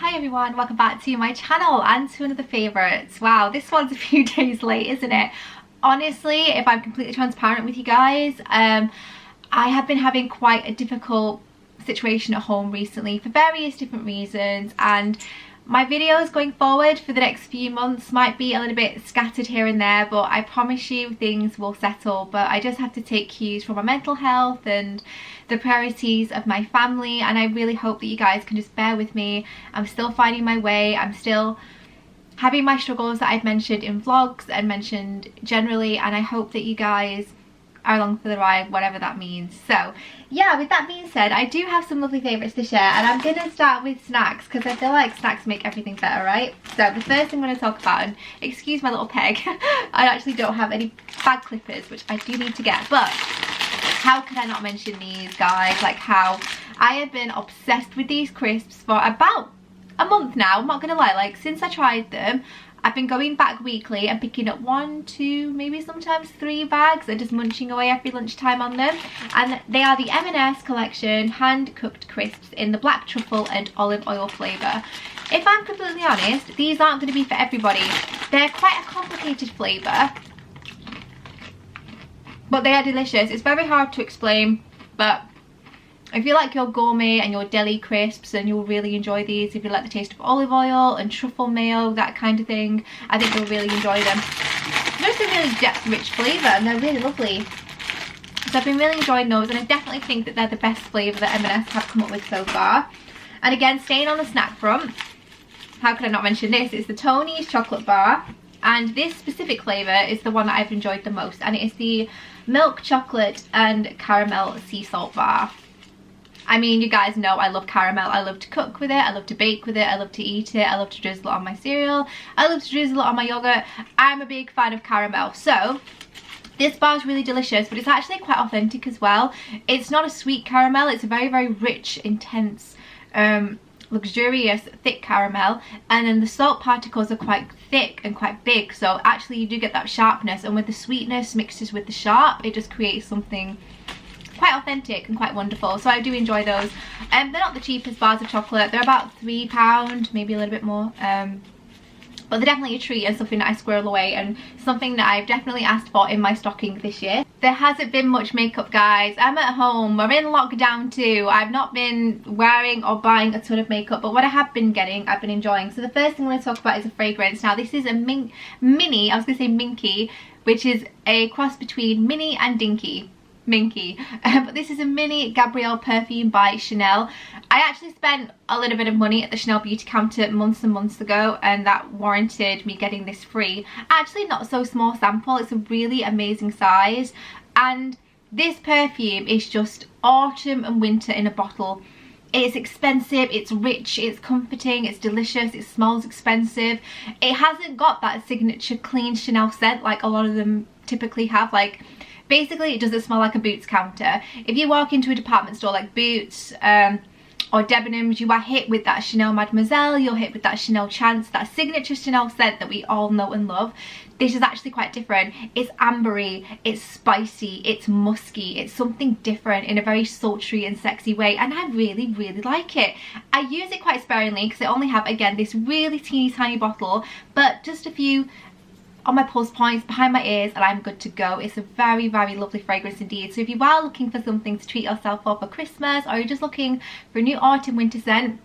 Hi everyone, welcome back to my channel and to another favourites. Wow, this one's a few days late, isn't it? Honestly, if I'm completely transparent with you guys, I have been having quite a difficult situation at home recently for various different reasons, and my videos going forward for the next few months might be a little bit scattered here and there, but I promise you things will settle. But I just have to take cues from my mental health and the priorities of my family, and I really hope that you guys can just bear with me. I'm still finding my way. I'm still having my struggles that I've mentioned in vlogs and mentioned generally, and I hope that you guys are along for the ride, whatever that means. So yeah, with that being said, I do have some lovely favourites to share, and I'm going to start with snacks because I feel like snacks make everything better, right? So the first thing I'm going to talk about, and excuse my little peg, I actually don't have any bag clippers, which I do need to get, but how could I not mention these, guys? Like, how I have been obsessed with these crisps for about a month now. I'm not going to lie, like since I tried them, I've been going back weekly and picking up 1, 2, maybe sometimes 3 bags and just munching away every lunchtime on them. And they are the M&S collection hand cooked crisps in the black truffle and olive oil flavour. If I'm completely honest, these aren't going to be for everybody. They're quite a complicated flavour, but they are delicious. It's very hard to explain, but if you like your gourmet and your deli crisps, then you'll really enjoy these. If you like the taste of olive oil and truffle mayo, that kind of thing, I think you'll really enjoy them. They're just a really depth-rich flavour and they're really lovely. So I've been really enjoying those, and I definitely think that they're the best flavour that M&S have come up with so far. And again, staying on the snack front, how could I not mention this? It's the Tony's chocolate bar, and this specific flavour is the one that I've enjoyed the most, and it is the milk chocolate and caramel sea salt bar. I mean, you guys know I love caramel. I love to cook with it, I love to bake with it, I love to eat it, I love to drizzle it on my cereal, I love to drizzle it on my yogurt. I'm a big fan of caramel. So this bar is really delicious, but it's actually quite authentic as well. It's not a sweet caramel, it's a very, very rich, intense, luxurious, thick caramel, and then the salt particles are quite thick and quite big, so actually you do get that sharpness, and with the sweetness mixes with the sharp, it just creates something quite authentic and quite wonderful. So I do enjoy those. They're not the cheapest bars of chocolate, they're about £3, maybe a little bit more, but they're definitely a treat and something that I squirrel away, and something that I've definitely asked for in my stocking this year. There hasn't been much makeup, guys. I'm at home, we're in lockdown too. I've not been wearing or buying a ton of makeup, but what I have been getting, I've been enjoying. So the first thing I'm going to talk about is a fragrance. Now this is a mini, I was going to say minky, which is a cross between mini and dinky. Minky, but this is a mini Gabrielle perfume by Chanel. I actually spent a little bit of money at the Chanel beauty counter months and months ago, and that warranted me getting this free. Actually not so small sample, it's a really amazing size, and this perfume is just autumn and winter in a bottle. It's expensive, it's rich, it's comforting, it's delicious, it smells expensive. It hasn't got that signature clean Chanel scent like a lot of them typically have. Like, basically it doesn't smell like a Boots counter. If you walk into a department store like Boots or Debenhams, you are hit with that Chanel Mademoiselle, you're hit with that Chanel Chance, that signature Chanel scent that we all know and love. This is actually quite different. It's ambery, it's spicy, it's musky, it's something different in a very sultry and sexy way, and I really, really like it. I use it quite sparingly because I only have, again, this really teeny tiny bottle, but just a few on my pulse points, behind my ears, and I'm good to go. It's a very, very lovely fragrance indeed. So if you are looking for something to treat yourself for Christmas, or you're just looking for a new autumn winter scent,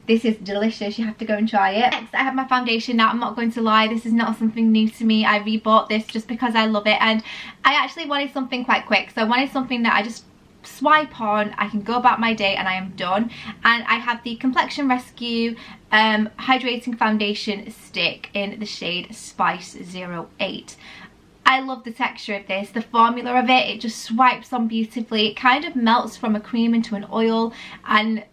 this is delicious. You have to go and try it. Next, I have my foundation. Now I'm not going to lie, this is not something new to me. I rebought this just because I love it, and I actually wanted something quite quick. So I wanted something that I just swipe on, I can go about my day and I am done. And I have the Complexion Rescue hydrating foundation stick in the shade Spice 08. I love the texture of this, the formula of it. It just swipes on beautifully. It kind of melts from a cream into an oil and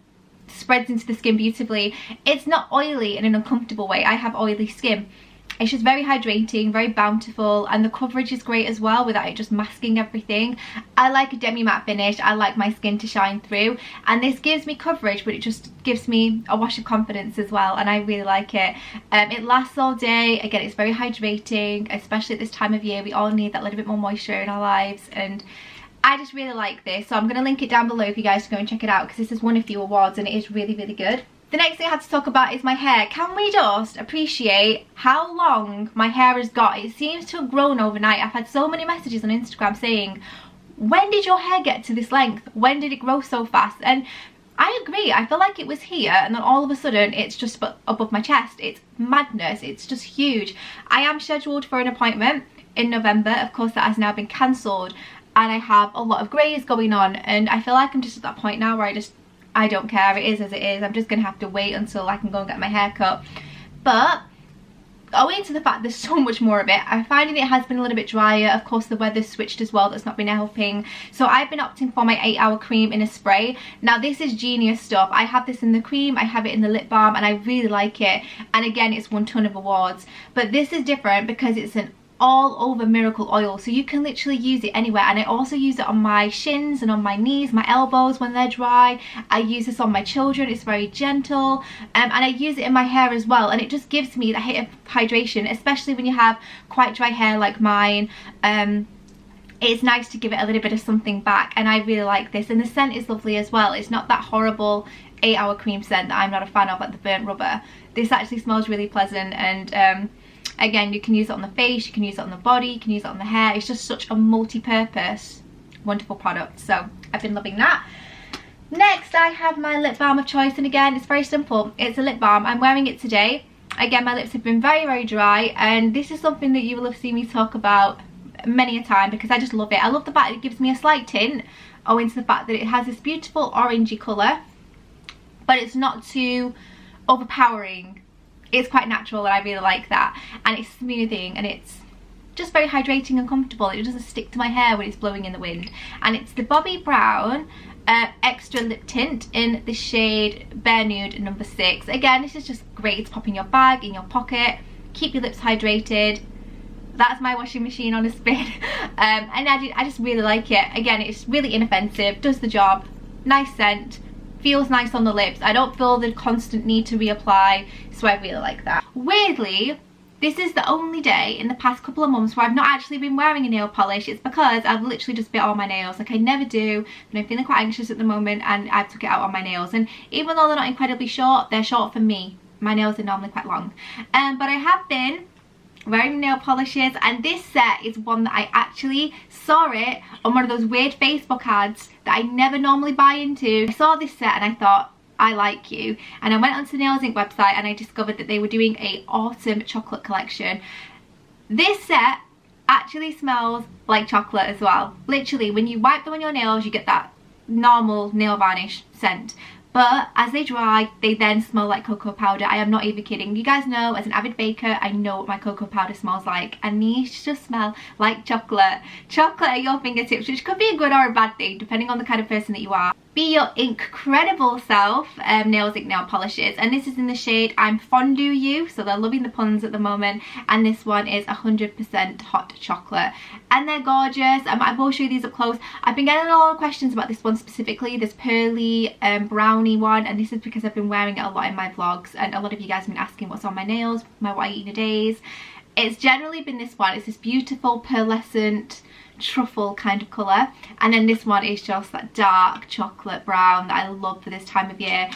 spreads into the skin beautifully. It's not oily in an uncomfortable way. I have oily skin. It's just very hydrating, very bountiful, and the coverage is great as well without it just masking everything. I like a demi-matte finish. I like my skin to shine through, and this gives me coverage, but it just gives me a wash of confidence as well, and I really like it. It lasts all day. Again, it's very hydrating, especially at this time of year. We all need that little bit more moisture in our lives, and I just really like this. So I'm going to link it down below if you guys can go and check it out, because this has won a few awards and it is really, really good. The next thing I have to talk about is my hair. Can we just appreciate how long my hair has got? It seems to have grown overnight. I've had so many messages on Instagram saying, when did your hair get to this length? When did it grow so fast? And I agree. I feel like it was here and then all of a sudden it's just above my chest. It's madness. It's just huge. I am scheduled for an appointment in November. Of course, that has now been cancelled, and I have a lot of greys going on, and I feel like I'm just at that point now where I don't care. It is as it is. I'm just gonna have to wait until I can go and get my hair cut. But owing to the fact there's so much more of it, I'm finding it has been a little bit drier. Of course, the weather's switched as well. That's not been helping. So I've been opting for my 8-hour cream in a spray. Now this is genius stuff. I have this in the cream, I have it in the lip balm, and I really like it. And again, it's won a ton of awards. But this is different because it's an all over miracle oil, so you can literally use it anywhere. And I also use it on my shins and on my knees, my elbows when they're dry. I use this on my children. It's very gentle, and I use it in my hair as well, and it just gives me the hit of hydration, especially when you have quite dry hair like mine. It's nice to give it a little bit of something back, and I really like this. And the scent is lovely as well. It's not that horrible 8-hour cream scent that I'm not a fan of, like the burnt rubber. This actually smells really pleasant, and again, you can use it on the face, you can use it on the body, you can use it on the hair. It's just such a multi-purpose, wonderful product. So I've been loving that. Next, I have my lip balm of choice, and again, it's very simple. It's a lip balm. I'm wearing it today. Again, my lips have been very, very dry, and this is something that you will have seen me talk about many a time because I just love it. I love the fact that it gives me a slight tint, owing to the fact that it has this beautiful orangey colour, but it's not too overpowering. It's quite natural, and I really like that. And it's smoothing, and it's just very hydrating and comfortable. It doesn't stick to my hair when it's blowing in the wind. And it's the Bobbi Brown Extra Lip Tint in the shade Bare Nude number 6. Again, this is just great to pop in your bag, in your pocket, keep your lips hydrated. That's my washing machine on a spin. And I just really like it. Again, it's really inoffensive, does the job, nice scent, feels nice on the lips. I don't feel the constant need to reapply, so I really like that. Weirdly, this is the only day in the past couple of months where I've not actually been wearing a nail polish. It's because I've literally just bit all my nails, like I never do, but I'm feeling quite anxious at the moment, and I've took it out on my nails. And even though they're not incredibly short, they're short for me. My nails are normally quite long. But I have been wearing nail polishes, and this set is one that I actually saw it on one of those weird Facebook ads that I never normally buy into. I saw this set and I thought, I like you, and I went onto the Nails Inc website and I discovered that they were doing a autumn chocolate collection. This set actually smells like chocolate as well. Literally, when you wipe them on your nails, you get that normal nail varnish scent, but as they dry, they then smell like cocoa powder. I am not even kidding. You guys know, as an avid baker, I know what my cocoa powder smells like, and these just smell like chocolate. Chocolate at your fingertips, which could be a good or a bad thing, depending on the kind of person that you are. Be your incredible self, Nails Inc nail polishes, and this is in the shade I'm Fondue You, so they're loving the puns at the moment, and this one is 100% hot chocolate, and they're gorgeous. I will show you these up close. I've been getting a lot of questions about this one specifically, this pearly brownie one, and this is because I've been wearing it a lot in my vlogs, and a lot of you guys have been asking what's on my nails, my what I eat in a days. It's generally been this one. It's this beautiful pearlescent truffle kind of colour, and then this one is just that dark chocolate brown that I love for this time of year.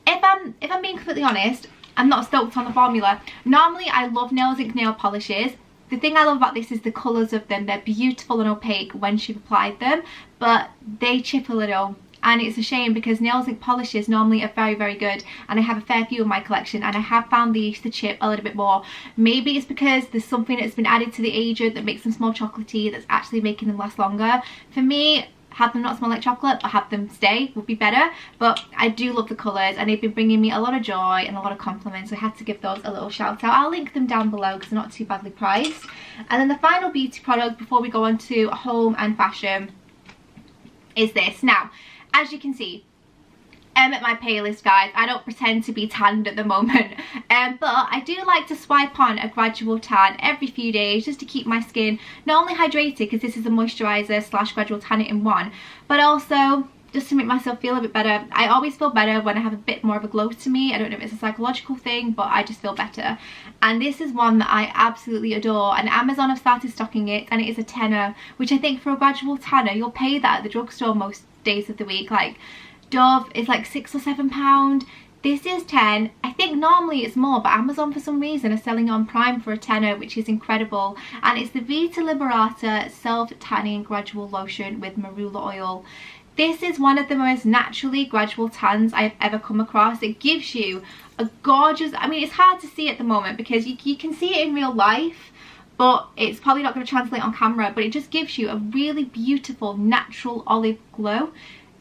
If I'm being completely honest, I'm not stoked on the formula. Normally I love Nails Inc nail polishes. The thing I love about this is the colours of them. They're beautiful and opaque once you've applied them, but they chip a little. And it's a shame because Nails Inc polishes normally are very, very good, and I have a fair few in my collection, and I have found these to chip a little bit more. Maybe it's because there's something that's been added to the agent that makes them smell chocolatey, that's actually making them last longer. For me, have them not smell like chocolate but have them stay would be better, but I do love the colours, and they've been bringing me a lot of joy and a lot of compliments, so I had to give those a little shout out. I'll link them down below because they're not too badly priced. And then the final beauty product before we go on to home and fashion is this. Now, as you can see, I'm at my palest, guys. I don't pretend to be tanned at the moment, but I do like to swipe on a gradual tan every few days just to keep my skin not only hydrated, because this is a moisturiser slash gradual tan in one, but also just to make myself feel a bit better. I always feel better when I have a bit more of a glow to me. I don't know if it's a psychological thing, but I just feel better. And this is one that I absolutely adore, and Amazon have started stocking it, and it is a tenner, which I think for a gradual tanner, you'll pay that at the drugstore most days of the week. Like Dove is like £6 or £7. This is 10. I think normally it's more, but Amazon for some reason are selling on Prime for a tenner, which is incredible. And it's the Vita Liberata Self-Tanning Gradual Lotion with Marula Oil. This is one of the most naturally gradual tans I've ever come across. It gives you a gorgeous, I mean, it's hard to see at the moment because you can see it in real life, but it's probably not going to translate on camera, but it just gives you a really beautiful natural olive glow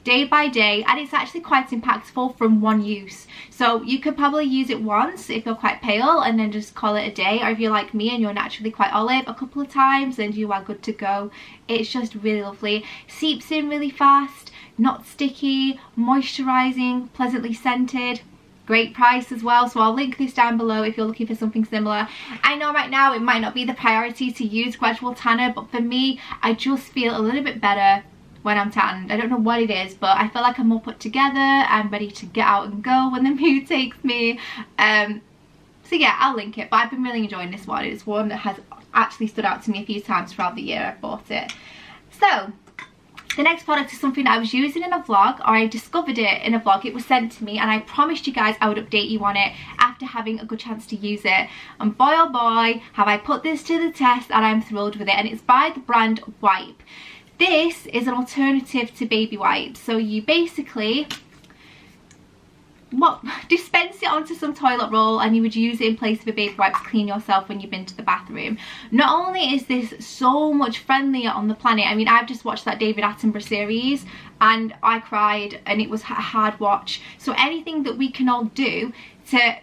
day by day, and it's actually quite impactful from one use. So you could probably use it once if you're quite pale and then just call it a day, or if you're like me and you're naturally quite olive, a couple of times and you are good to go. It's just really lovely, seeps in really fast, not sticky, moisturizing, pleasantly scented. Great price as well, so I'll link this down below if you're looking for something similar. I know right now it might not be the priority to use gradual tanner, but for me, I just feel a little bit better when I'm tanned. I don't know what it is, but I feel like I'm more put together. I'm ready to get out and go when the mood takes me. So yeah, I'll link it, but I've been really enjoying this one. It's one that has actually stood out to me a few times throughout the year I've bought it. So the next product is something that I was using in a vlog, or I discovered it in a vlog. It was sent to me and I promised you guys I would update you on it after having a good chance to use it. And boy oh boy, have I put this to the test, and I'm thrilled with it. And it's by the brand Wipe. This is an alternative to baby wipes. So you basically dispense it onto some toilet roll and you would use it in place of a baby wipe to clean yourself when you've been to the bathroom. Not only is this so much friendlier on the planet, I mean, I've just watched that David Attenborough series and I cried and it was a hard watch. So anything that we can all do to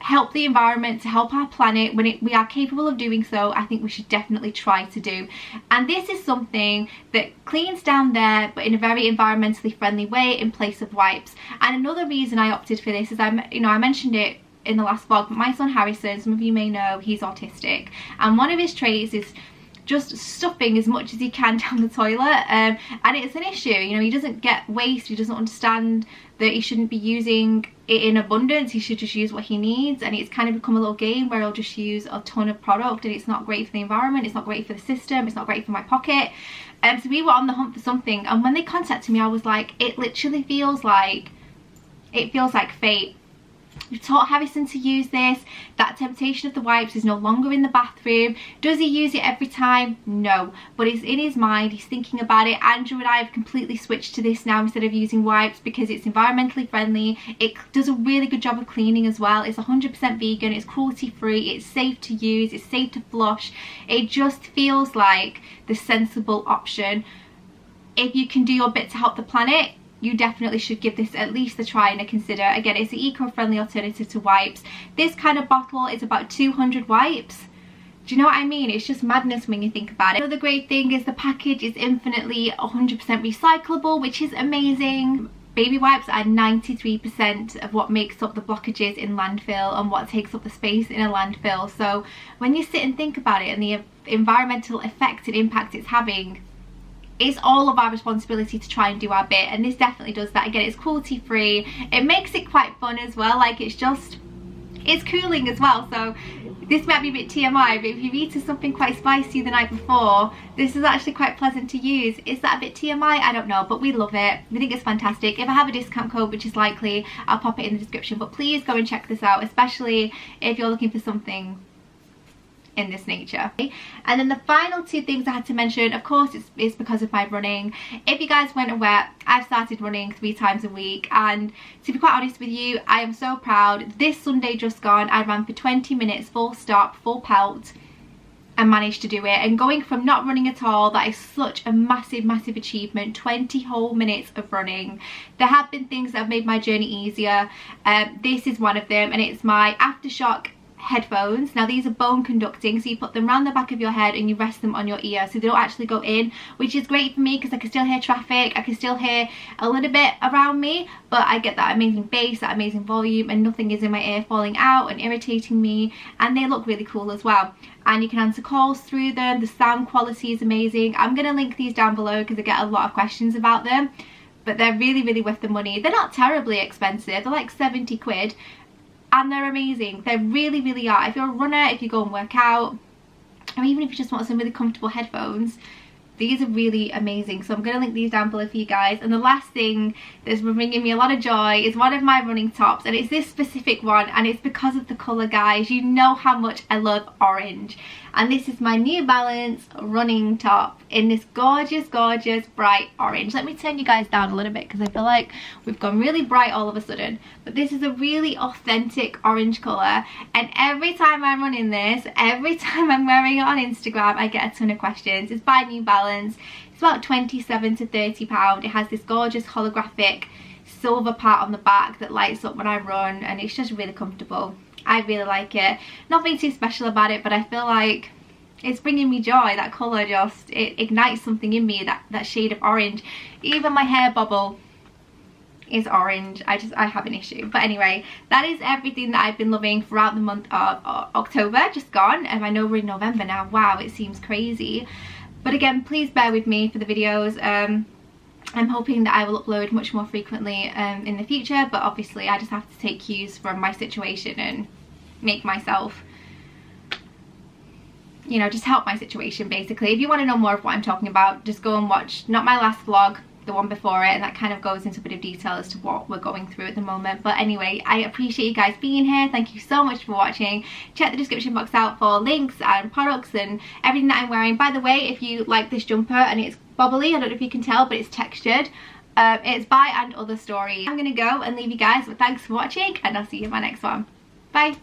help the environment, to help our planet when we are capable of doing so, I think we should definitely try to do. And this is something that cleans down there but in a very environmentally friendly way in place of wipes. And another reason I opted for this is I mentioned it in the last vlog, but my son Harrison, some of you may know, he's autistic, and one of his traits is just stuffing as much as he can down the toilet, and it's an issue. You know, he doesn't get waste, he doesn't understand that he shouldn't be using it in abundance, he should just use what he needs, and it's kind of become a little game where he'll just use a ton of product, and it's not great for the environment, it's not great for the system, it's not great for my pocket. So we were on the hunt for something, and when they contacted me I was like, it literally feels like fate. We've taught Harrison to use this. That temptation of the wipes is no longer in the bathroom. Does he use it every time? No, but it's in his mind, he's thinking about it. Andrew and I have completely switched to this now instead of using wipes because it's environmentally friendly. It does a really good job of cleaning as well. It's 100% vegan, it's cruelty free, it's safe to use, it's safe to flush. It just feels like the sensible option. If you can do your bit to help the planet, you definitely should give this at least a try and a consider. Again, it's an eco-friendly alternative to wipes. This kind of bottle is about 200 wipes. Do you know what I mean? It's just madness when you think about it. Another great thing is the package is infinitely 100% recyclable, which is amazing. Baby wipes are 93% of what makes up the blockages in landfill and what takes up the space in a landfill. So when you sit and think about it and the environmental effect and impact it's having, it's all of our responsibility to try and do our bit, and this definitely does that. Again, it's cruelty free, it makes it quite fun as well, like it's cooling as well. So this might be a bit TMI, but if you've eaten something quite spicy the night before, this is actually quite pleasant to use. Is that a bit TMI? I don't know, but we love it. We think it's fantastic. If I have a discount code, which is likely, I'll pop it in the description, but please go and check this out, especially if you're looking for something in this nature. And then the final two things I had to mention, of course, is because of my running. If you guys weren't aware, I've started running 3 times a week, and to be quite honest with you, I am so proud. This Sunday just gone, I ran for 20 minutes full stop, full pelt, and managed to do it. And going from not running at all, that is such a massive achievement. 20 whole minutes of running. There have been things that have made my journey easier. This is one of them, and it's my Aftershock headphones. Now these are bone conducting, so you put them around the back of your head and you rest them on your ear so they don't actually go in, which is great for me because I can still hear traffic, I can still hear a little bit around me, but I get that amazing bass, that amazing volume, and nothing is in my ear falling out and irritating me, and they look really cool as well. And you can answer calls through them. The sound quality is amazing. I'm going to link these down below because I get a lot of questions about them, but they're really worth the money. They're not terribly expensive, they're like 70 quid. And they're amazing. They really are. If you're a runner, if you go and work out, or even if you just want some really comfortable headphones, These are really amazing, so I'm going to link these down below for you guys. And the last thing that's bringing me a lot of joy is one of my running tops, and it's this specific one, and it's because of the colour, guys. You know how much I love orange, and this is my New Balance running top in this gorgeous, gorgeous bright orange. Let me turn you guys down a little bit because I feel like we've gone really bright all of a sudden, but this is a really authentic orange colour, and every time I'm running this, every time I'm wearing it on Instagram, I get a ton of questions. It's by New Balance. It's about £27 to £30. It has this gorgeous holographic silver part on the back that lights up when I run, and it's just really comfortable. I really like it. Nothing too special about it, but I feel like it's bringing me joy. That colour just, it ignites something in me, that shade of orange. Even my hair bubble is orange. I have an issue. But anyway, that is everything that I've been loving throughout the month of October, just gone. And I know we're in November now. Wow, it seems crazy. But again, please bear with me for the videos. I'm hoping that I will upload much more frequently in the future, but obviously I just have to take cues from my situation and make myself, you know, just help my situation basically. If you want to know more of what I'm talking about, just go and watch, not my last vlog, the one before it, and that kind of goes into a bit of detail as to what we're going through at the moment. But anyway, I appreciate you guys being here. Thank you so much for watching. Check the description box out for links and products and everything that I'm wearing. By the way, if you like this jumper and it's bobbly, I don't know if you can tell, but it's textured, it's by And Other Story. I'm gonna go and leave you guys, but thanks for watching, and I'll see you in my next one. Bye.